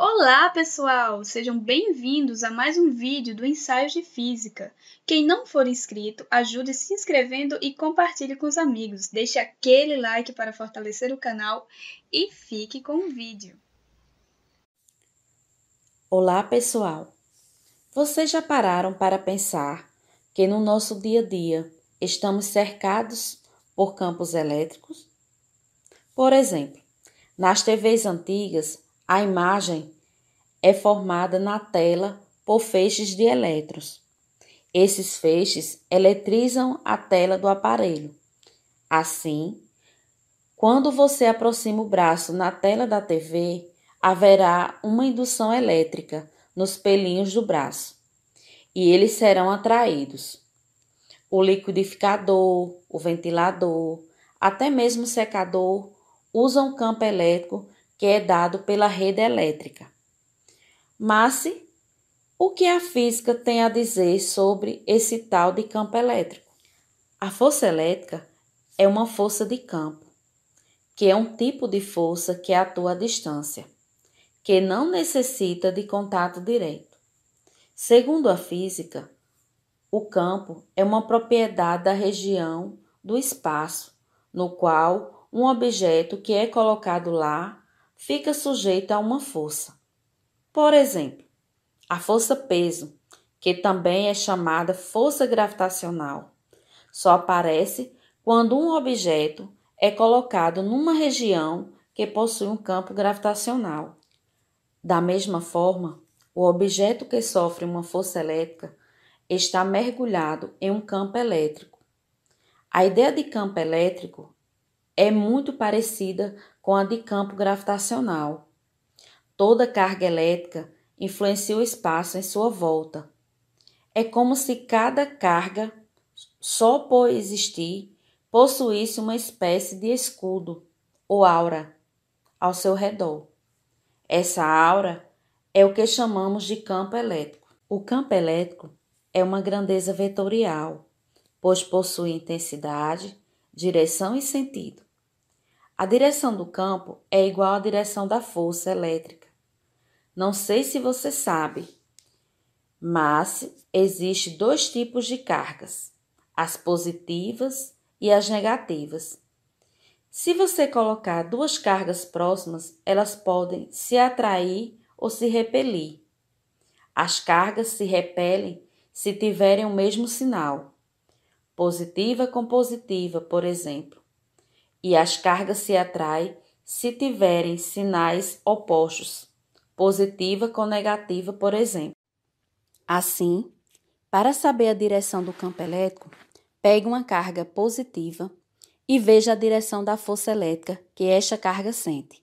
Olá, pessoal! Sejam bem-vindos a mais um vídeo do Ensaios de Física. Quem não for inscrito, ajude se inscrevendo e compartilhe com os amigos. Deixe aquele like para fortalecer o canal e fique com o vídeo. Olá, pessoal! Vocês já pararam para pensar que no nosso dia a dia estamos cercados por campos elétricos? Por exemplo, nas TVs antigas, a imagem é formada na tela por feixes de elétrons. Esses feixes eletrizam a tela do aparelho. Assim, quando você aproxima o braço na tela da TV, haverá uma indução elétrica nos pelinhos do braço e eles serão atraídos. O liquidificador, o ventilador, até mesmo o secador usam campo elétrico que é dado pela rede elétrica. Mas o que a física tem a dizer sobre esse tal de campo elétrico? A força elétrica é uma força de campo, que é um tipo de força que atua à distância, que não necessita de contato direto. Segundo a física, o campo é uma propriedade da região do espaço, no qual um objeto que é colocado lá fica sujeito a uma força. Por exemplo, a força-peso, que também é chamada força gravitacional, só aparece quando um objeto é colocado numa região que possui um campo gravitacional. Da mesma forma, o objeto que sofre uma força elétrica está mergulhado em um campo elétrico. A ideia de campo elétrico é muito parecida com a de campo gravitacional. Toda carga elétrica influencia o espaço em sua volta. É como se cada carga, só por existir, possuísse uma espécie de escudo ou aura ao seu redor. Essa aura é o que chamamos de campo elétrico. O campo elétrico é uma grandeza vetorial, pois possui intensidade, direção e sentido. A direção do campo é igual à direção da força elétrica. Não sei se você sabe, mas existem dois tipos de cargas, as positivas e as negativas. Se você colocar duas cargas próximas, elas podem se atrair ou se repelir. As cargas se repelem se tiverem o mesmo sinal, positiva com positiva, por exemplo, e as cargas se atraem se tiverem sinais opostos, positiva com negativa, por exemplo. Assim, para saber a direção do campo elétrico, pegue uma carga positiva e veja a direção da força elétrica que esta carga sente.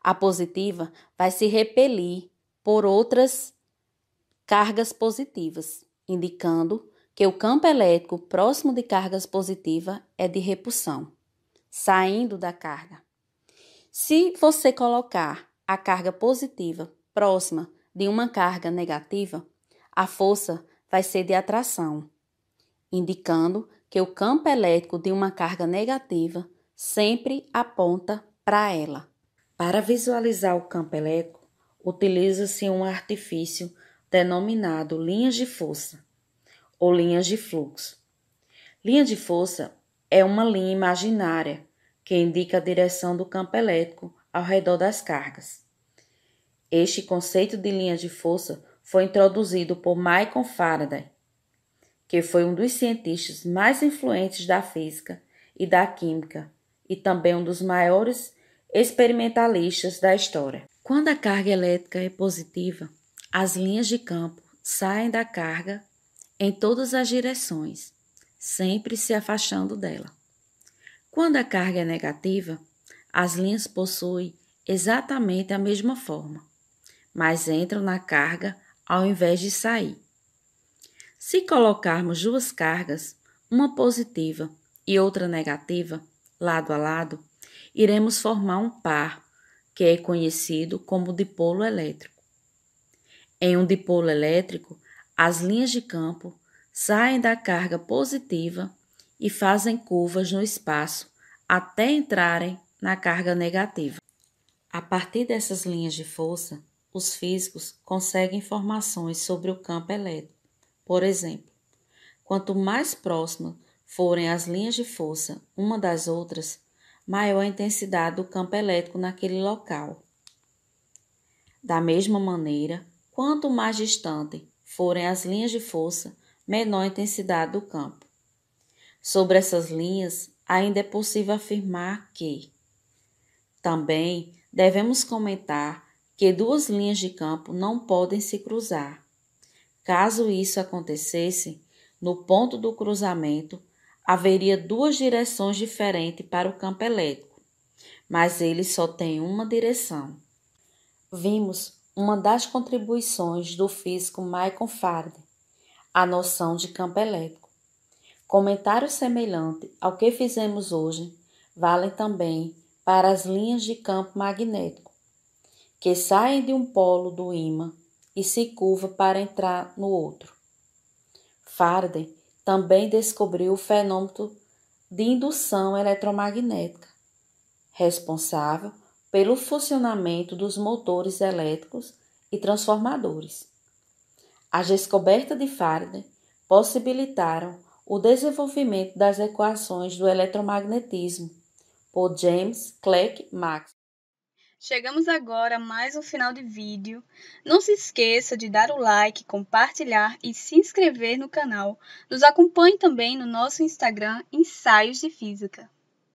A positiva vai se repelir por outras cargas positivas, indicando que o campo elétrico próximo de cargas positivas é de repulsão, saindo da carga. Se você colocar a carga positiva próxima de uma carga negativa, a força vai ser de atração, indicando que o campo elétrico de uma carga negativa sempre aponta para ela. Para visualizar o campo elétrico, utiliza-se um artifício denominado linhas de força ou linhas de fluxo. Linha de força é uma linha imaginária que indica a direção do campo elétrico ao redor das cargas. Este conceito de linha de força foi introduzido por Michael Faraday, que foi um dos cientistas mais influentes da física e da química e também um dos maiores experimentalistas da história. Quando a carga elétrica é positiva, as linhas de campo saem da carga em todas as direções, sempre se afastando dela. Quando a carga é negativa, as linhas possuem exatamente a mesma forma, mas entram na carga ao invés de sair. Se colocarmos duas cargas, uma positiva e outra negativa, lado a lado, iremos formar um par, que é conhecido como dipolo elétrico. Em um dipolo elétrico, as linhas de campo saem da carga positiva e fazem curvas no espaço até entrarem na carga negativa. A partir dessas linhas de força, os físicos conseguem informações sobre o campo elétrico. Por exemplo, quanto mais próximas forem as linhas de força uma das outras, maior a intensidade do campo elétrico naquele local. Da mesma maneira, quanto mais distante forem as linhas de força, menor a intensidade do campo. Sobre essas linhas, ainda é possível afirmar que também devemos comentar que duas linhas de campo não podem se cruzar. Caso isso acontecesse, no ponto do cruzamento, haveria duas direções diferentes para o campo elétrico, mas ele só tem uma direção. Vimos uma das contribuições do físico Michael Faraday, a noção de campo elétrico. Comentários semelhantes ao que fizemos hoje valem também para as linhas de campo magnético, que saem de um polo do ímã e se curvam para entrar no outro. Faraday também descobriu o fenômeno de indução eletromagnética, responsável pelo funcionamento dos motores elétricos e transformadores. As descobertas de Faraday possibilitaram o desenvolvimento das equações do eletromagnetismo por James Clerk Maxwell. Chegamos agora a mais um final de vídeo. Não se esqueça de dar o like, compartilhar e se inscrever no canal. Nos acompanhe também no nosso Instagram, Ensaios de Física.